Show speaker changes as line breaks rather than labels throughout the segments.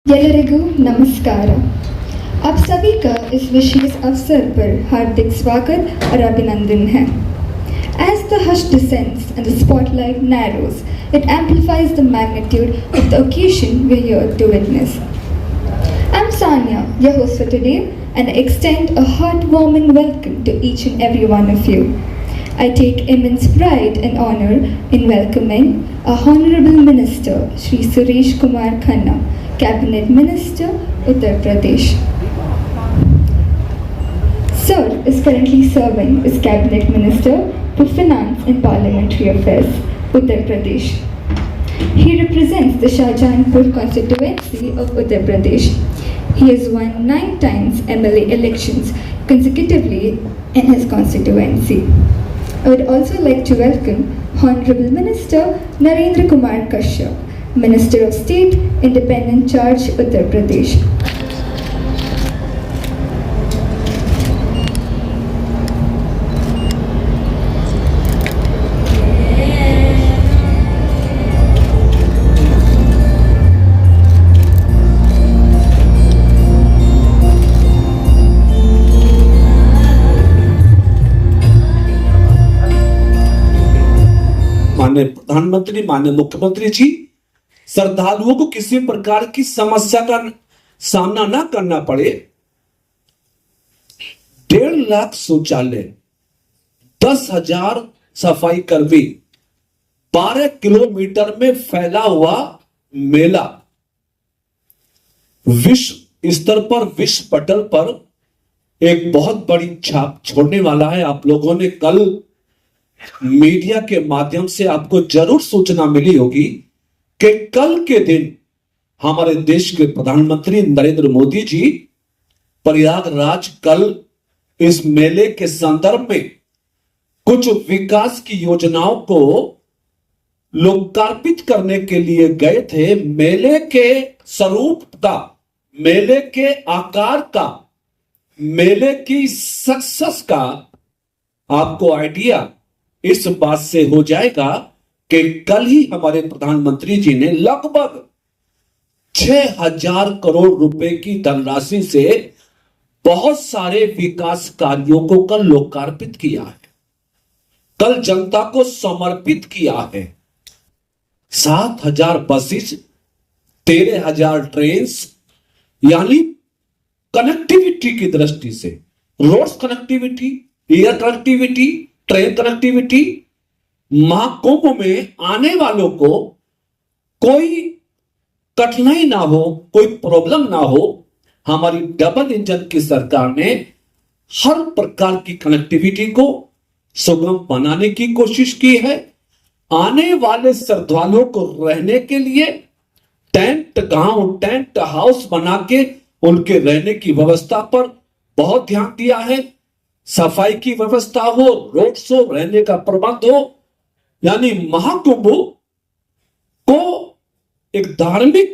ಎಲ್ಲರಿಗೂ नमस्कार। आप सभी का इस विशेष अवसर पर हार्दिक स्वागत और अभिनंदन है। As the hush descends and the spotlight narrows, it amplifies the magnitude of the occasion we're here to witness. I'm Sanya, your host for today, and I extend a heartwarming welcome to each and every one of you. I take immense pride and honor in welcoming our Honorable Minister, Shri Suresh Kumar Khanna, Cabinet Minister, Uttar Pradesh. Sir is currently serving as Cabinet Minister for Finance and Parliamentary Affairs, Uttar Pradesh. He represents the Shahjahanpur constituency of Uttar Pradesh. He has won 9 times MLA elections consecutively in his constituency. I would also like to welcome Honorable Minister Narendra Kumar Kashyap, Minister of State, Independent Charge, Uttar Pradesh.
माननीय प्रधानमंत्री, माननीय मुख्यमंत्री जी, श्रद्धालुओं को किसी प्रकार की समस्या का सामना न करना पड़े। 1.5 लाख शौचालय, 10,000 सफाई कर्मी, 12 किलोमीटर में फैला हुआ मेला विश्व स्तर पर, विश्व पटल पर एक बहुत बड़ी छाप छोड़ने वाला है। आप लोगों ने कल मीडिया के माध्यम से आपको जरूर सूचना मिली होगी कि कल के दिन हमारे देश के प्रधानमंत्री नरेंद्र मोदी जी प्रयागराज कल इस मेले के संदर्भ में कुछ विकास की योजनाओं को लोकार्पित करने के लिए गए थे। मेले के स्वरूप का, मेले के आकार का, मेले की सक्सेस का आपको आइडिया इस बात से हो जाएगा कि कल ही हमारे प्रधानमंत्री जी ने लगभग 6,000 करोड़ रुपए की धनराशि से बहुत सारे विकास कार्यों को कल लोकार्पित किया है, कल जनता को समर्पित किया है। 7,000 बसेस, 13,000 ट्रेन, यानी कनेक्टिविटी की दृष्टि से, road connectivity, air connectivity, train connectivity, Mahakumbh में आने वालों को कोई कठिनाई ना हो, कोई प्रॉब्लम ना हो। हमारी डबल इंजन की सरकार ने हर प्रकार की कनेक्टिविटी को सुगम बनाने की कोशिश की है। आने वाले श्रद्धालुओं को रहने के लिए टेंट गांव, टेंट हाउस बना के उनके रहने की व्यवस्था पर बहुत ध्यान दिया है। सफाई की व्यवस्था हो, रोड शो, रहने का प्रबंध हो, यानी महाकुंभ को एक धार्मिक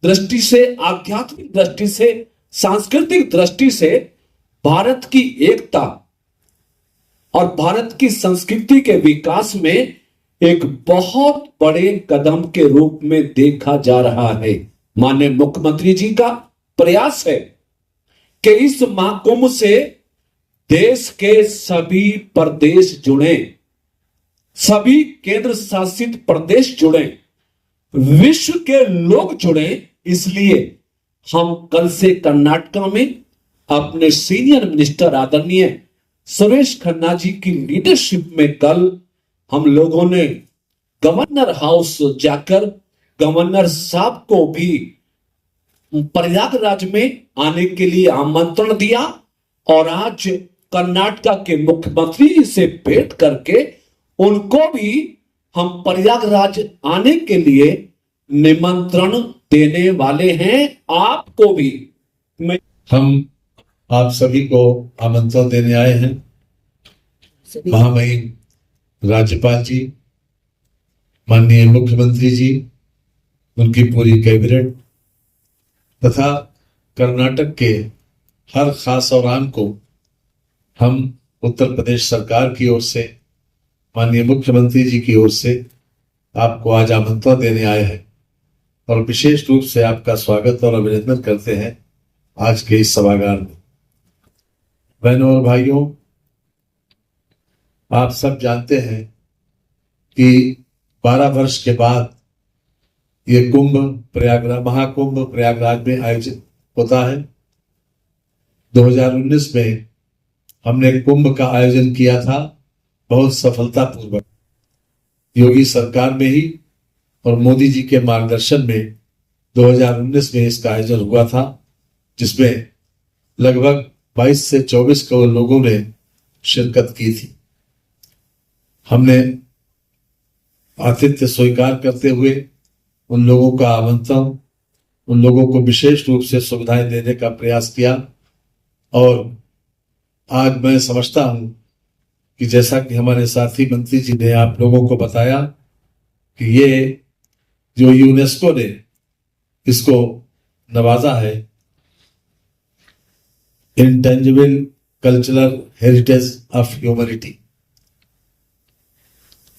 दृष्टि से, आध्यात्मिक दृष्टि से, सांस्कृतिक दृष्टि से भारत की एकता और भारत की संस्कृति के विकास में एक बहुत बड़े कदम के रूप में देखा जा रहा है। माननीय मुख्यमंत्री जी का प्रयास है कि इस महाकुंभ से देश के सभी प्रदेश जुड़े, सभी केंद्र शासित प्रदेश जुड़े, विश्व के लोग जुड़े। इसलिए हम कल से कर्नाटक में अपने सीनियर मिनिस्टर आदरणीय सुरेश खन्ना जी की लीडरशिप में कल हम लोगों ने गवर्नर हाउस जाकर गवर्नर साहब को भी प्रयागराज में आने के लिए आमंत्रण दिया और आज कर्नाटक के मुख्यमंत्री से भेंट करके उनको भी हम प्रयागराज आने के लिए निमंत्रण देने वाले हैं। आपको भी
हम आप सभी को आमंत्रण देने आए हैं। महामहिम राज्यपाल जी, माननीय मुख्यमंत्री जी, उनकी पूरी कैबिनेट तथा कर्नाटक के हर खास और आम को हम उत्तर प्रदेश सरकार की ओर से, माननीय मुख्यमंत्री जी की ओर से आपको आज आमंत्रण देने आए हैं और विशेष रूप से आपका स्वागत और अभिनंदन करते हैं आज के इस सभागार में। बहनों और भाइयों, आप सब जानते हैं कि 12 वर्ष के बाद ये महाकुंभ प्रयागराज में आयोजित होता है। 2019 में हमने कुंभ का आयोजन किया था, बहुत सफलतापूर्वक। योगी सरकार में ही और मोदी जी के मार्गदर्शन में 2019 में इसका आयोजन हुआ था, जिसमें लगभग 22 से 24 करोड़ लोगों ने शिरकत की थी। हमने आतिथ्य स्वीकार करते हुए उन लोगों का आमंत्रण, उन लोगों को विशेष रूप से सुविधाएं देने का प्रयास किया। और आज मैं समझता हूं कि जैसा कि हमारे साथी मंत्री जी ने आप लोगों को बताया कि ये जो यूनेस्को ने इसको नवाजा है, intangible cultural heritage of humanity,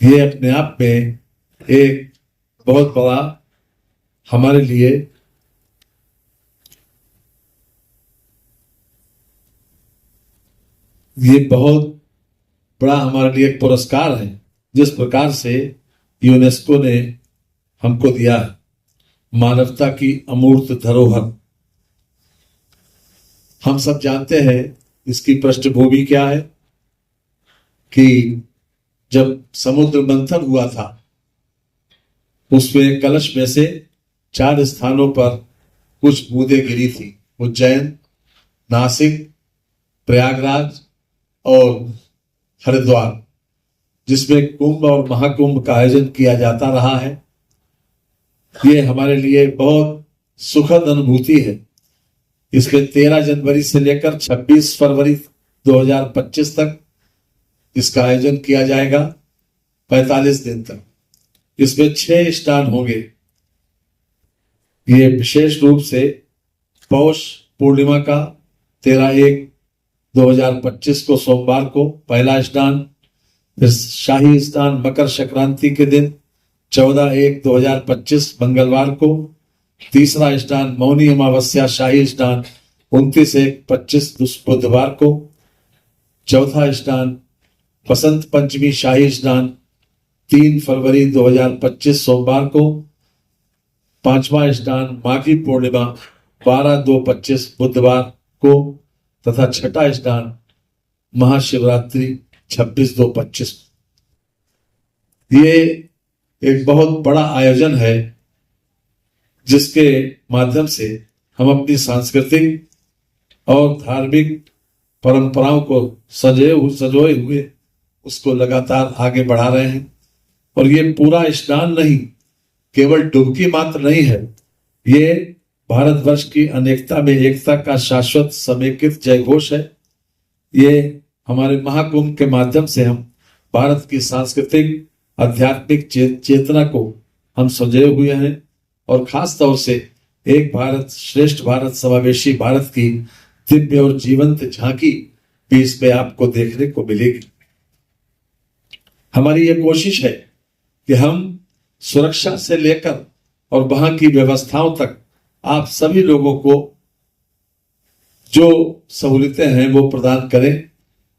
ये अपने आप में एक बहुत बड़ा हमारे लिए एक पुरस्कार है, जिस प्रकार से यूनेस्को ने हमको दिया है, मानवता की अमूर्त धरोहर। हम सब जानते हैं इसकी पृष्ठभूमि क्या है कि जब समुद्र मंथन हुआ था, उसमें कलश में से 4 स्थानों पर कुछ बूंदें गिरी थी, उज्जैन, नासिक, प्रयागराज और हरिद्वार, जिसमें कुंभ और महाकुंभ का आयोजन किया जाता रहा है। ये हमारे लिए बहुत सुखद अनुभूति है। इसमें 13 जनवरी से लेकर 26 फरवरी 2025 तक इसका आयोजन किया जाएगा, 45 दिन तक। इसमें 6 स्नान होंगे। ये विशेष रूप से पौष पूर्णिमा का 13/1/2025 को सोमवार को पहला स्नान, फिर शाही स्नान मकर संक्रांति के दिन 14/1/2025 मंगलवार को, तीसरा स्नान मौनी अमावस्या शाही स्नान 29/1/25 बुधवार को, चौथा स्नान बसंत पंचमी शाही स्नान 3 फरवरी 2025 सोमवार को, पांचवा स्नान माघी पूर्णिमा 12/2/25 बुधवार को तथा छठा स्नान महाशिवरात्रि 26/2/25। ये एक बहुत बड़ा आयोजन है, जिसके माध्यम से हम अपनी सांस्कृतिक और धार्मिक परंपराओं को सजोए हुए उसको लगातार आगे बढ़ा रहे हैं। और ये पूरा स्नान नहीं, केवल डुबकी मात्र नहीं है, ये भारतवर्ष की अनेकता में एकता का शाश्वत समेकित जयघोष है। ये हमारे महाकुंभ के माध्यम से हम भारत की सांस्कृतिक आध्यात्मिक चेतना को हम संजोए हुए हैं और खास तौर से एक भारत श्रेष्ठ भारत समावेशी भारत की दिव्य और जीवंत झांकी भी इसमें आपको देखने को मिलेगी। हमारी ये कोशिश है कि हम सुरक्षा से लेकर और वहां की व्यवस्थाओं तक आप सभी लोगों को जो सहूलियतें हैं वो प्रदान करें।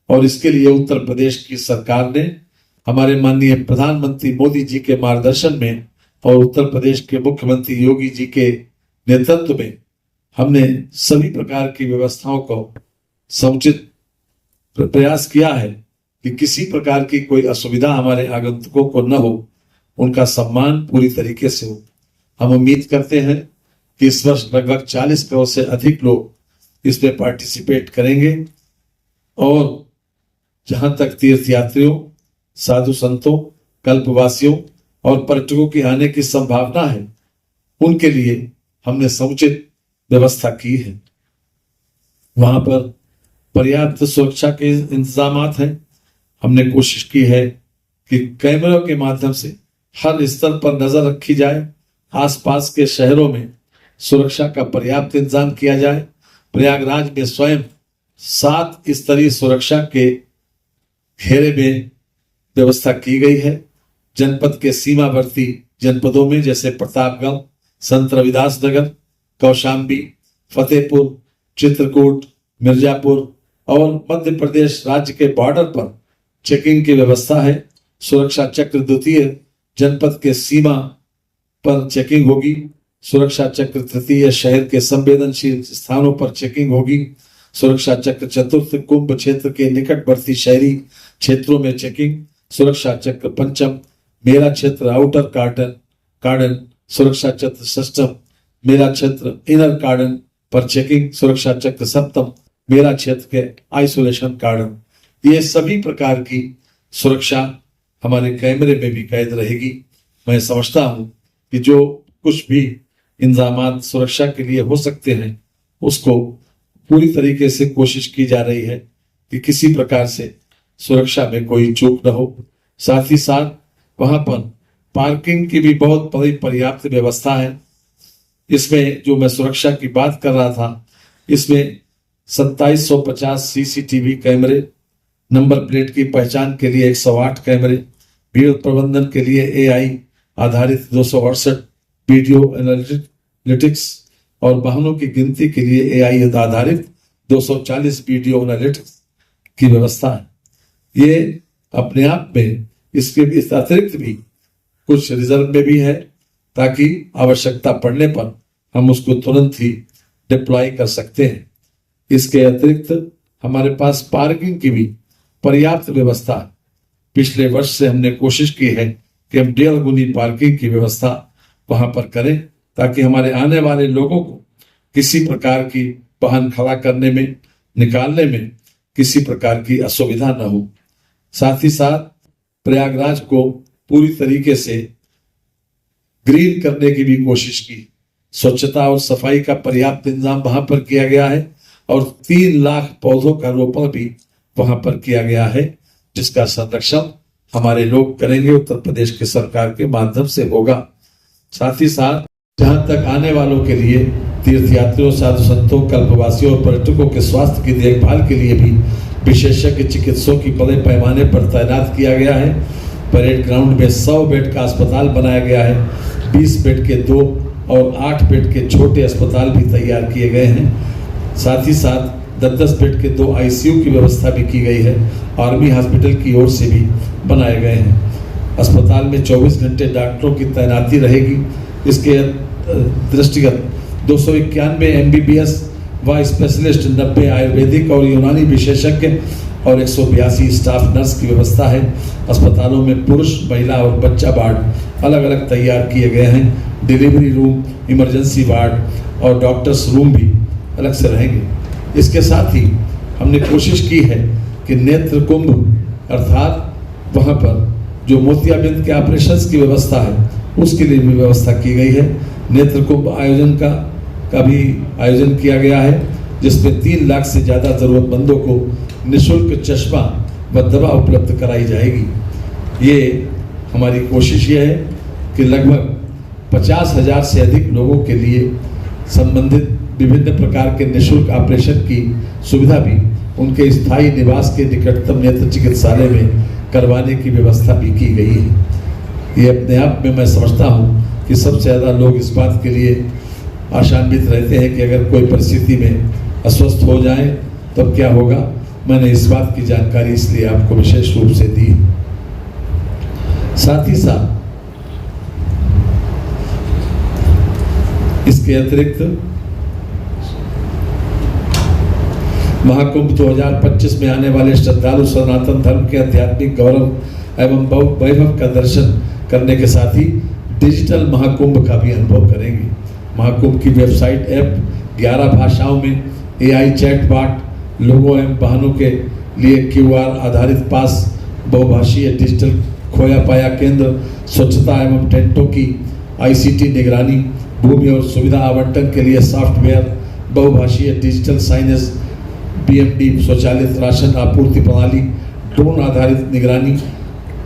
और इसके लिए उत्तर प्रदेश की सरकार ने हमारे माननीय प्रधानमंत्री मोदी जी के मार्गदर्शन में और उत्तर प्रदेश के मुख्यमंत्री योगी जी के नेतृत्व में हमने सभी प्रकार की व्यवस्थाओं को समुचित प्रयास किया है कि किसी प्रकार की कोई असुविधा हमारे आगंतुकों को न हो, उनका सम्मान पूरी तरीके से हो। हम उम्मीद करते हैं कि इस वर्ष लगभग 40 करोड़ से अधिक लोग इसमें पार्टिसिपेट करेंगे और जहां तक तीर्थयात्रियों, साधु संतों, कल्पवासियों और पर्यटकों के आने की संभावना है, उनके लिए हमने समुचित व्यवस्था की है। वहां पर पर्याप्त सुरक्षा के इंतजाम हैं। हमने कोशिश की है कि कैमरों के माध्यम से हर स्तर पर नजर रखी जाए, आसपास के शहरों में सुरक्षा का पर्याप्त इंतजाम किया जाए। प्रयागराज में स्वयं 7 स्तरीय सुरक्षा के घेरे में व्यवस्था की गई है। जनपद के सीमावर्ती जनपदों में जैसे प्रतापगढ़, संत रविदास नगर, कौशाम्बी, फतेहपुर, चित्रकूट, मिर्जापुर और मध्य प्रदेश राज्य के बॉर्डर पर चेकिंग की व्यवस्था है। सुरक्षा चक्र द्वितीय जनपद के सीमा पर चेकिंग होगी। सुरक्षा चक्र तृतीय शहर के संवेदनशील स्थानों पर चेकिंग होगी। सुरक्षा चक्र चतुर्थ कुंभ क्षेत्र के निकटवर्ती शहरी क्षेत्रों में चेकिंग। सुरक्षा चक्र पंचम मेरा क्षेत्र आउटर कार्डन। सुरक्षा चक्र षष्ठम मेरा क्षेत्र इनर कार्डन पर चेकिंग। सुरक्षा चक्र सप्तम मेरा क्षेत्र के आइसोलेशन कार्डन। ये सभी प्रकार की सुरक्षा हमारे कैमरे में भी कैद रहेगी। मैं समझता हूं कि जो कुछ भी इंतजाम सुरक्षा के लिए हो सकते हैं उसको पूरी तरीके से कोशिश की जा रही है कि किसी प्रकार से सुरक्षा में कोई चूक न हो। साथ ही साथ वहां पर पार्किंग की भी बहुत बड़ी पर्याप्त व्यवस्था है। इसमें जो मैं सुरक्षा की बात कर रहा था, इसमें 2750 सीसीटीवी कैमरे, नंबर प्लेट की पहचान के लिए 108 कैमरे, भीड़ प्रबंधन के लिए एआई आधारित 268 वीडियो एनालिटिक्स और वाहनों की गिनती के लिए एआई आधारित 240 वीडियो एनालिटिक्स की व्यवस्था है। ये अपने आप में इसके इस अतिरिक्त भी कुछ रिजर्व में भी है ताकि आवश्यकता पड़ने पर हम उसको तुरंत ही डिप्लॉय कर सकते हैं। इसके अतिरिक्त हमारे पास पार्किंग की भी पर्याप्त व्यवस्था है। पिछले वर्ष से हमने कोशिश की है कि हम 1.5 गुनी पार्किंग की व्यवस्था वहां पर करें ताकि हमारे आने वाले लोगों को किसी प्रकार की वाहन खड़ा करने में, निकालने में किसी प्रकार की असुविधा न हो। साथ ही साथ प्रयागराज को पूरी तरीके से ग्रीन करने की भी कोशिश की। स्वच्छता और सफाई का पर्याप्त इंतजाम वहां पर किया गया है और 3 लाख पौधों का रोपण भी वहां पर किया गया है, जिसका संरक्षण हमारे लोग करेंगे, उत्तर प्रदेश की सरकार के माध्यम से होगा। साथ ही साथ जहां तक आने वालों के लिए तीर्थयात्रियों, साधु संतों, कल्पवासियों और पर्यटकों के स्वास्थ्य की देखभाल के लिए भी विशेषज्ञ चिकित्सकों की बड़े पैमाने पर तैनात किया गया है। परेड ग्राउंड में 100 बेड का अस्पताल बनाया गया है। 20 बेड के 2 और 8 बेड के छोटे अस्पताल भी तैयार किए गए हैं। साथ ही साथ 10-10 बेड के 2 आईसीयू की व्यवस्था भी की गई है। आर्मी हॉस्पिटल की ओर से भी बनाए गए हैं। अस्पताल में 24 घंटे डॉक्टरों की तैनाती रहेगी। इसके दृष्टिगत 291 एमबीबीएस व स्पेशलिस्ट, 90 आयुर्वेदिक और यूनानी विशेषज्ञ और 182 स्टाफ नर्स की व्यवस्था है। अस्पतालों में पुरुष, महिला और बच्चा वार्ड अलग अलग तैयार किए गए हैं। डिलीवरी रूम, इमरजेंसी वार्ड और डॉक्टर्स रूम भी अलग से रहेंगे। इसके साथ ही हमने कोशिश की है कि नेत्र कुंभ अर्थात वहाँ पर जो मोतियाबिंद के ऑपरेशंस की व्यवस्था है उसके लिए भी व्यवस्था की गई है। नेत्र कुंभ आयोजन का भी आयोजन किया गया है, जिसमें 3 लाख से ज़्यादा ज़रूरतमंदों को निःशुल्क चश्मा व दवा उपलब्ध कराई जाएगी। ये हमारी कोशिश ये है कि लगभग 50,000 से अधिक लोगों के लिए संबंधित विभिन्न प्रकार के निःशुल्क ऑपरेशन की सुविधा भी उनके स्थायी निवास के निकटतम नेत्र चिकित्सालय में करवाने की व्यवस्था भी की गई है। ये अपने आप में मैं समझता हूँ कि सबसे ज़्यादा लोग इस बात के लिए आशान्वित रहते हैं कि अगर कोई परिस्थिति में अस्वस्थ हो जाए तब क्या होगा। मैंने इस बात की जानकारी इसलिए आपको विशेष रूप से दी। साथ ही साथ इसके अतिरिक्त महाकुंभ 2025 में आने वाले श्रद्धालु सनातन धर्म के आध्यात्मिक गौरव एवं वैभव का दर्शन करने के साथ ही डिजिटल महाकुंभ का भी अनुभव करेंगे। महाकुंभ की वेबसाइट ऐप 11 भाषाओं में, एआई चैटबॉट, लोगों एवं वाहनों के लिए क्यूआर आधारित पास, बहुभाषीय डिजिटल खोया पाया केंद्र, स्वच्छता एवं टेंटों की आईसीटी निगरानी, भूमि और सुविधा आवंटन के लिए सॉफ्टवेयर, बहुभाषीय डिजिटल साइनेज, बीएमडी स्वचालित राशन आपूर्ति प्रणाली, ड्रोन आधारित निगरानी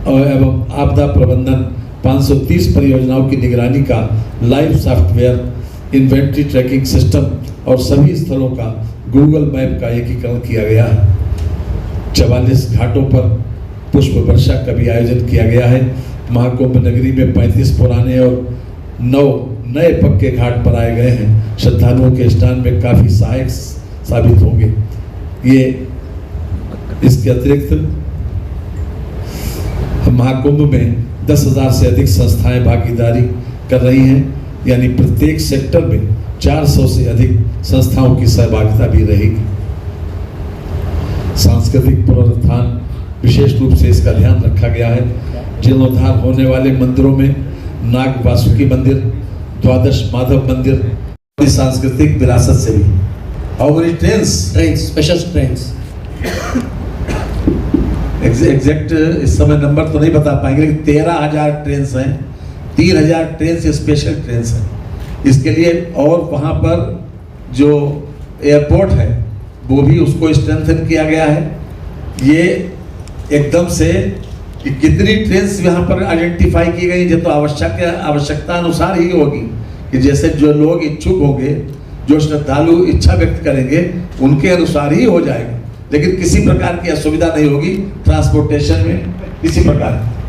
एवं आपदा प्रबंधन, 530 परियोजनाओं की निगरानी का live software, inventory tracking system और सभी स्थलों का गूगल मैप का एकीकरण किया गया है। 44 घाटों पर पुष्प वर्षा का भी आयोजन किया गया है। महाकुंभ नगरी में 35 पुराने और 9 नए पक्के घाट पर आए गए हैं, श्रद्धालुओं के स्नान में काफी सहायक साबित होंगे। ये इसके अतिरिक्त महाकुंभ में 10,000 से अधिक संस्थाएं भागीदारी कर रही हैं, यानी प्रत्येक सेक्टर में 400 से अधिक संस्थाओं की सहभागिता भी रहेगी। सांस्कृतिक पुनरुत्थान विशेष रूप से इसका ध्यान रखा गया है। जीर्णोद्धार होने वाले मंदिरों में नाग वासुकी मंदिर, द्वादश माधव मंदिर, सांस्कृतिक विरासत से भी। How many trains?
Special trains.
Exact इस समय नंबर तो नहीं बता पाएंगे, लेकिन 13,000 ट्रेन हैं, 3,000 ट्रेन स्पेशल ट्रेन हैं इसके लिए। और वहाँ पर जो एयरपोर्ट है वो भी उसको स्ट्रेंथन किया गया है। ये एकदम से कि कितनी ट्रेन यहाँ पर आइडेंटिफाई की गई, जो तो आवश्यकता अनुसार ही होगी कि जैसे जो लोग इच्छुक होंगे, जो श्रद्धालु इच्छा व्यक्त करेंगे, उनके अनुसार ही हो जाएगा। लेकिन किसी प्रकार की असुविधा नहीं होगी ट्रांसपोर्टेशन में, किसी प्रकार की।